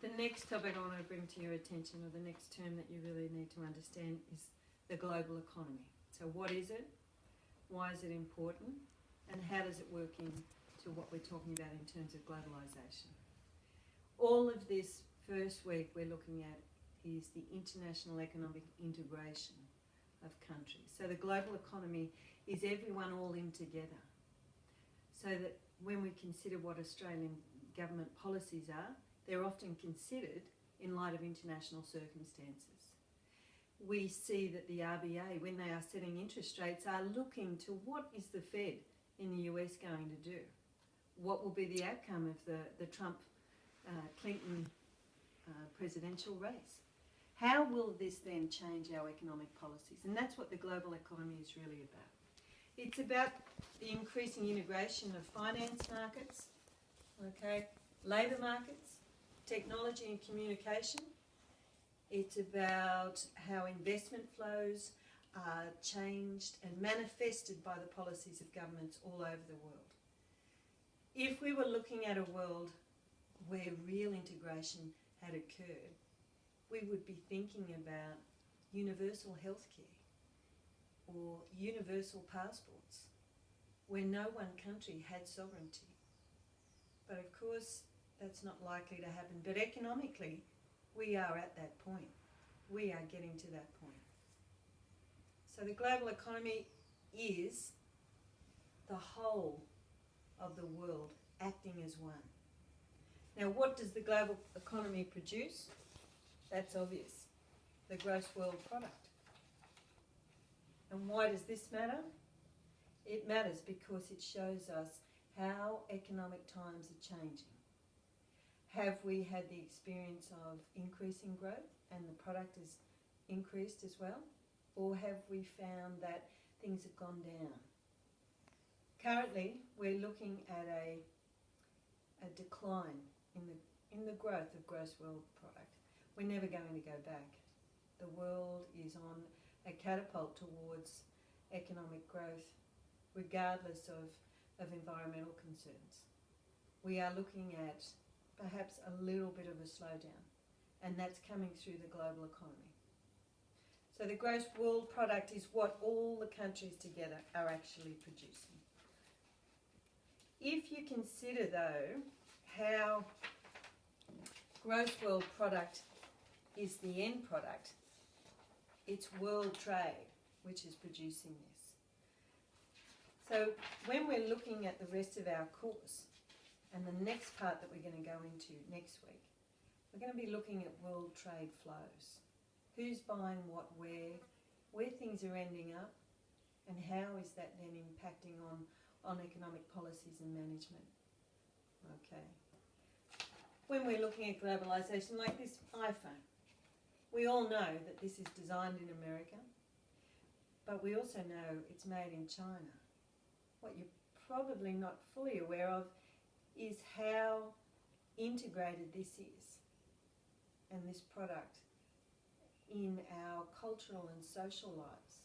The next topic I want to bring to your attention, or the next term that you really need to understand, is the global economy. So what is it? Why is it important? And how does it work into what we're talking about in terms of globalisation? All of this first week we're looking at is the international economic integration of countries. So the global economy is everyone all in together. So that when we consider what Australian government policies are, they're often considered in light of international circumstances. We see that the RBA, when they are setting interest rates, are looking to what is the Fed in the US going to do? What will be the outcome of the Trump-Clinton presidential race? How will this then change our economic policies? And that's what the global economy is really about. It's about the increasing integration of finance markets, labour markets, technology and communication. It's about how investment flows are changed and manifested by the policies of governments all over the world. If we were looking at a world where real integration had occurred, we would be thinking about universal healthcare or universal passports, where no one country had sovereignty. But of course, that's not likely to happen. But economically, we are at that point. We are getting to that point. So the global economy is the whole of the world acting as one. Now, what does the global economy produce? That's obvious. The gross world product. And why does this matter? It matters because it shows us how economic times are changing. Have we had the experience of increasing growth and the product has increased as well? Or have we found that things have gone down? Currently, we're looking at a decline in the growth of gross world product. We're never going to go back. The world is on a catapult towards economic growth, regardless of environmental concerns. We are looking at perhaps a little bit of a slowdown, and that's coming through the global economy. So the gross world product is what all the countries together are actually producing. If you consider, though, how gross world product is the end product, it's world trade which is producing this. So when we're looking at the rest of our course, and the next part that we're going to go into next week, we're going to be looking at world trade flows. Who's buying what where things are ending up, and how is that then impacting on economic policies and management. Okay. When we're looking at globalisation, like this iPhone, we all know that this is designed in America, but we also know it's made in China. What you're probably not fully aware of is how integrated this is, and this product, in our cultural and social lives.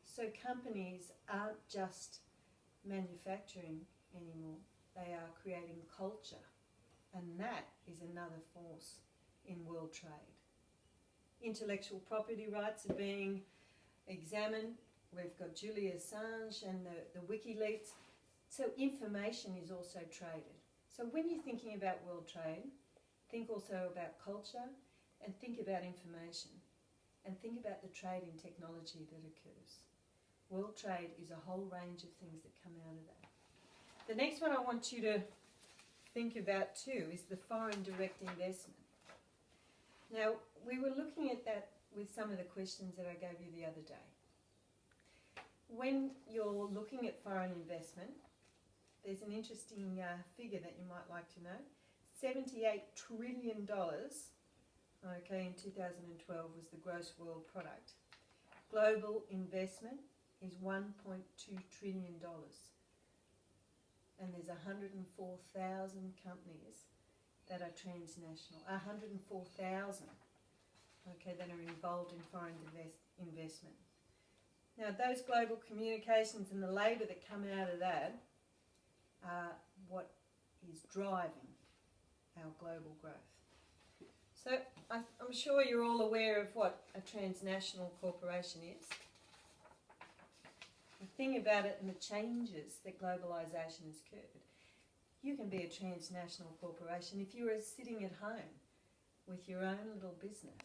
So companies aren't just manufacturing anymore, they are creating culture, and that is another force in world trade. Intellectual property rights are being examined. We've got Julian Assange and the WikiLeaks. So information is also traded. So when you're thinking about world trade, think also about culture and think about information and think about the trade in technology that occurs. World trade is a whole range of things that come out of that. The next one I want you to think about too is the foreign direct investment. Now, we were looking at that with some of the questions that I gave you the other day. When you're looking at foreign investment, there's an interesting figure that you might like to know. $78 trillion, okay, in 2012 was the gross world product. Global investment is $1.2 trillion. And there's 104,000 companies that are transnational. 104,000, okay, that are involved in foreign investment. Now, those global communications and the labour that come out of that are what is driving our global growth. So I'm sure you're all aware of what a transnational corporation is. The thing about it and the changes that globalisation has occurred, you can be a transnational corporation if you are sitting at home with your own little business.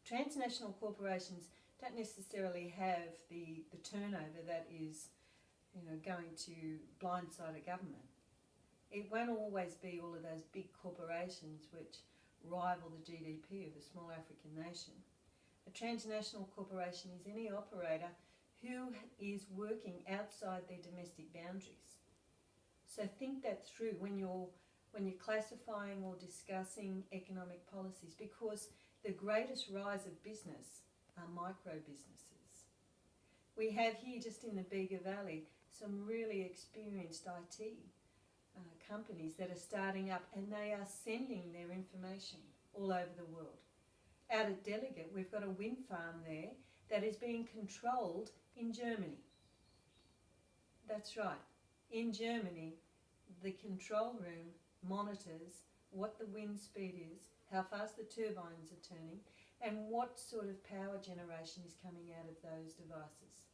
Transnational corporations don't necessarily have the turnover that is, going to blindside a government. It won't always be all of those big corporations which rival the GDP of a small African nation. A transnational corporation is any operator who is working outside their domestic boundaries. So think that through when you're classifying or discussing economic policies, because the greatest rise of business are micro businesses. We have here, just in the Bega Valley, some really experienced IT companies that are starting up, and they are sending their information all over the world. Out at Delegate, we've got a wind farm there that is being controlled in Germany. That's right. In Germany, the control room monitors what the wind speed is, how fast the turbines are turning, and what sort of power generation is coming out of those devices.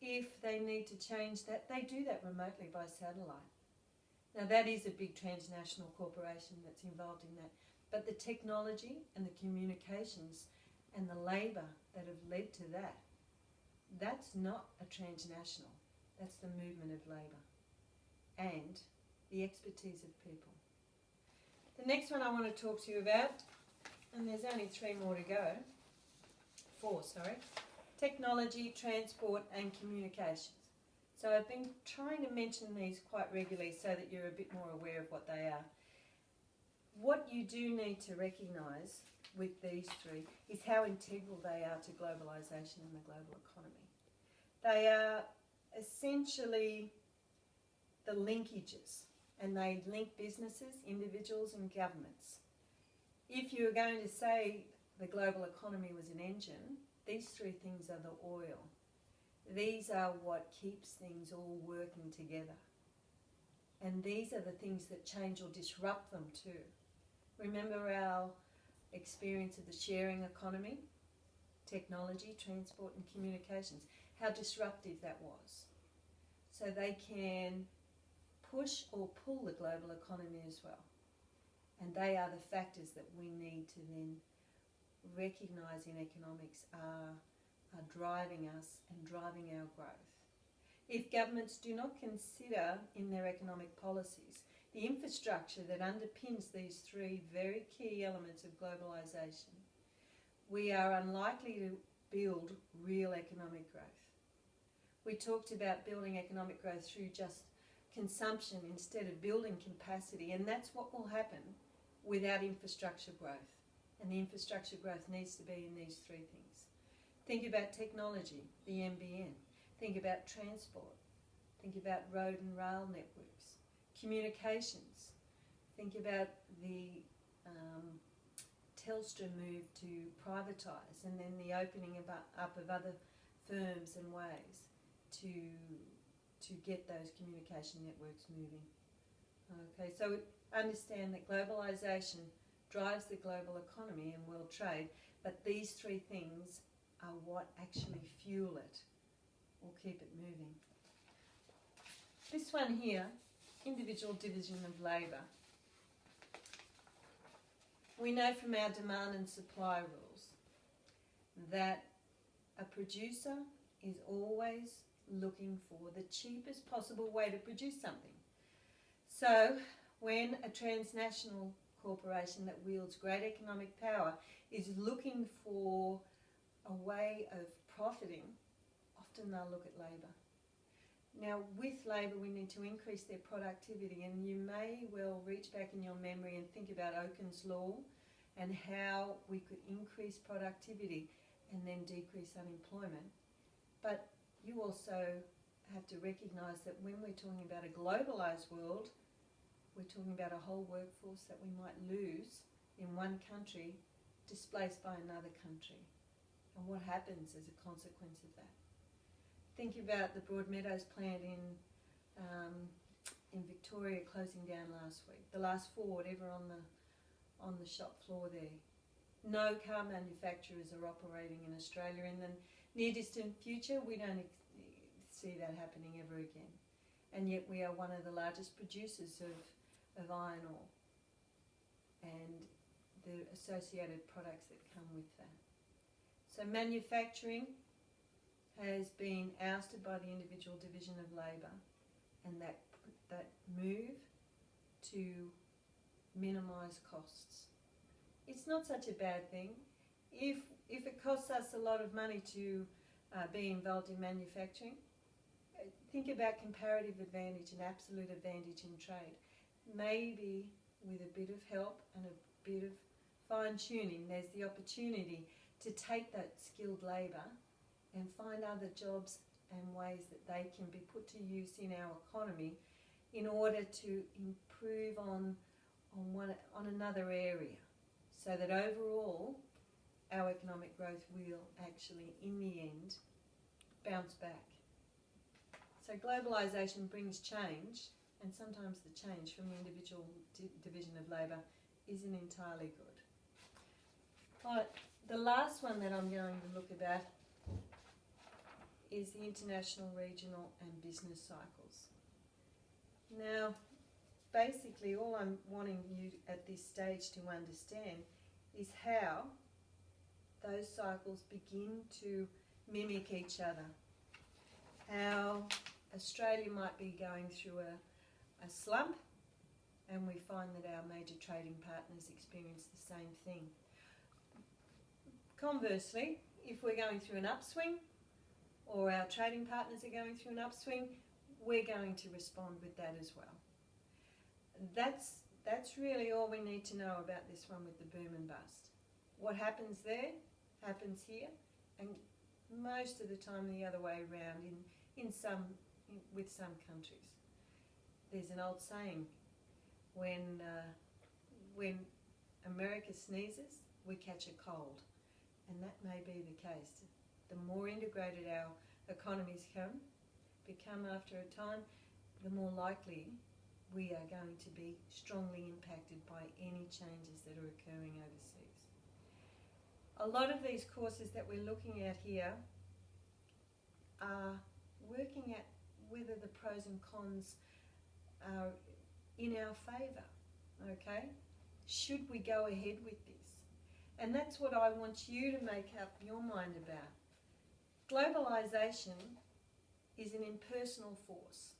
If they need to change that, they do that remotely by satellite. Now that is a big transnational corporation that's involved in that, but the technology and the communications and the labour that have led to that, that's not a transnational, that's the movement of labour and the expertise of people. The next one I want to talk to you about, and there's only four, technology, transport and communications. So I've been trying to mention these quite regularly so that you're a bit more aware of what they are. What you do need to recognise with these three is how integral they are to globalisation and the global economy. They are essentially the linkages, and they link businesses, individuals and governments. If you're going to say the global economy was an engine, these three things are the oil. These are what keeps things all working together. And these are the things that change or disrupt them too. Remember our experience of the sharing economy, technology, transport and communications, how disruptive that was. So they can push or pull the global economy as well. And they are the factors that we need to then recognise in economics are driving us and driving our growth. If governments do not consider in their economic policies the infrastructure that underpins these three very key elements of globalisation, we are unlikely to build real economic growth. We talked about building economic growth through just consumption instead of building capacity, and that's what will happen without infrastructure growth. And the infrastructure growth needs to be in these three things. Think about technology, the NBN. Think about transport. Think about road and rail networks. Communications. Think about the Telstra move to privatise, and then the opening up of other firms and ways to get those communication networks moving. Okay, so understand that globalisation drives the global economy and world trade, but these three things are what actually fuel it or keep it moving. This one here, individual division of labour. We know from our demand and supply rules that a producer is always looking for the cheapest possible way to produce something. So when a transnational corporation that wields great economic power is looking for a way of profiting, often they'll look at labour. Now with labour we need to increase their productivity, and you may well reach back in your memory and think about Okun's law and how we could increase productivity and then decrease unemployment. But you also have to recognise that when we're talking about a globalised world, we're talking about a whole workforce that we might lose in one country, displaced by another country. And what happens as a consequence of that? Think about the Broadmeadows plant in Victoria closing down last week. The last Ford ever on on the shop floor there. No car manufacturers are operating in Australia. In the near distant future, we don't see that happening ever again. And yet we are one of the largest producers of iron ore and the associated products that come with that. So manufacturing has been ousted by the individual division of labour, and that move to minimise costs. It's not such a bad thing. If it costs us a lot of money to be involved in manufacturing, think about comparative advantage and absolute advantage in trade. Maybe with a bit of help and a bit of fine-tuning, there's the opportunity to take that skilled labour and find other jobs and ways that they can be put to use in our economy in order to improve on another area, so that overall our economic growth will actually, in the end, bounce back. So globalisation brings change, and sometimes the change from the individual division of labour isn't entirely good. But the last one that I'm going to look at is the international, regional and business cycles. Now, basically all I'm wanting you at this stage to understand is how those cycles begin to mimic each other. How Australia might be going through a slump, and we find that our major trading partners experience the same thing. Conversely, if we're going through an upswing, or our trading partners are going through an upswing, we're going to respond with that as well. That's really all we need to know about this one with the boom and bust. What happens there happens here, and most of the time the other way around with some countries. There's an old saying, when America sneezes, we catch a cold, and that may be the case. The more integrated our economies become after a time, the more likely we are going to be strongly impacted by any changes that are occurring overseas. A lot of these courses that we're looking at here are working at whether the pros and cons are in our favour, okay? Should we go ahead with this? And that's what I want you to make up your mind about. Globalisation is an impersonal force,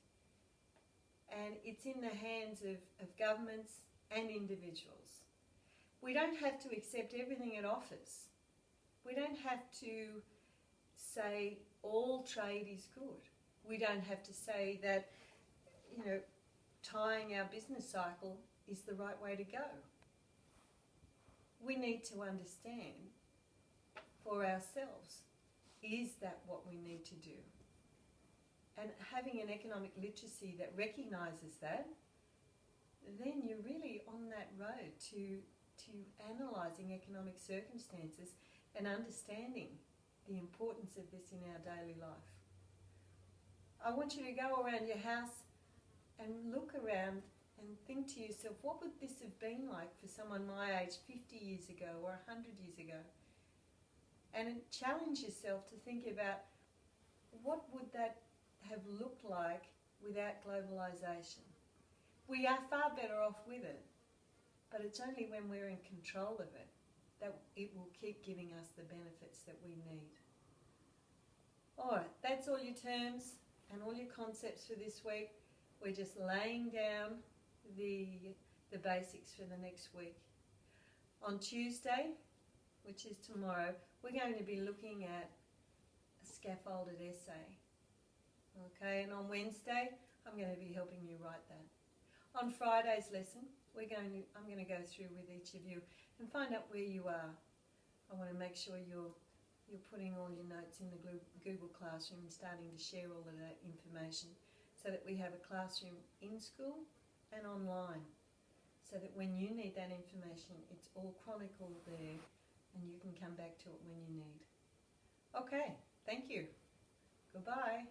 and it's in the hands of governments and individuals. We don't have to accept everything it offers. We don't have to say all trade is good. We don't have to say that, tying our business cycle is the right way to go. We need to understand for ourselves, is that what we need to do? And having an economic literacy that recognises that, then you're really on that road to analysing economic circumstances and understanding the importance of this in our daily life. I want you to go around your house and look around and think to yourself, what would this have been like for someone my age 50 years ago or 100 years ago? And challenge yourself to think about, what would that have looked like without globalisation? We are far better off with it, but it's only when we're in control of it that it will keep giving us the benefits that we need. Alright, that's all your terms and all your concepts for this week. We're just laying down the basics for the next week. On Tuesday, which is tomorrow, we're going to be looking at a scaffolded essay. Okay, and on Wednesday, I'm going to be helping you write that. On Friday's lesson, I'm going to go through with each of you and find out where you are. I want to make sure you're putting all your notes in the Google Classroom and starting to share all of that information, so that we have a classroom in school and online, so that when you need that information, it's all chronicled there and you can come back to it when you need. Okay, thank you. Goodbye.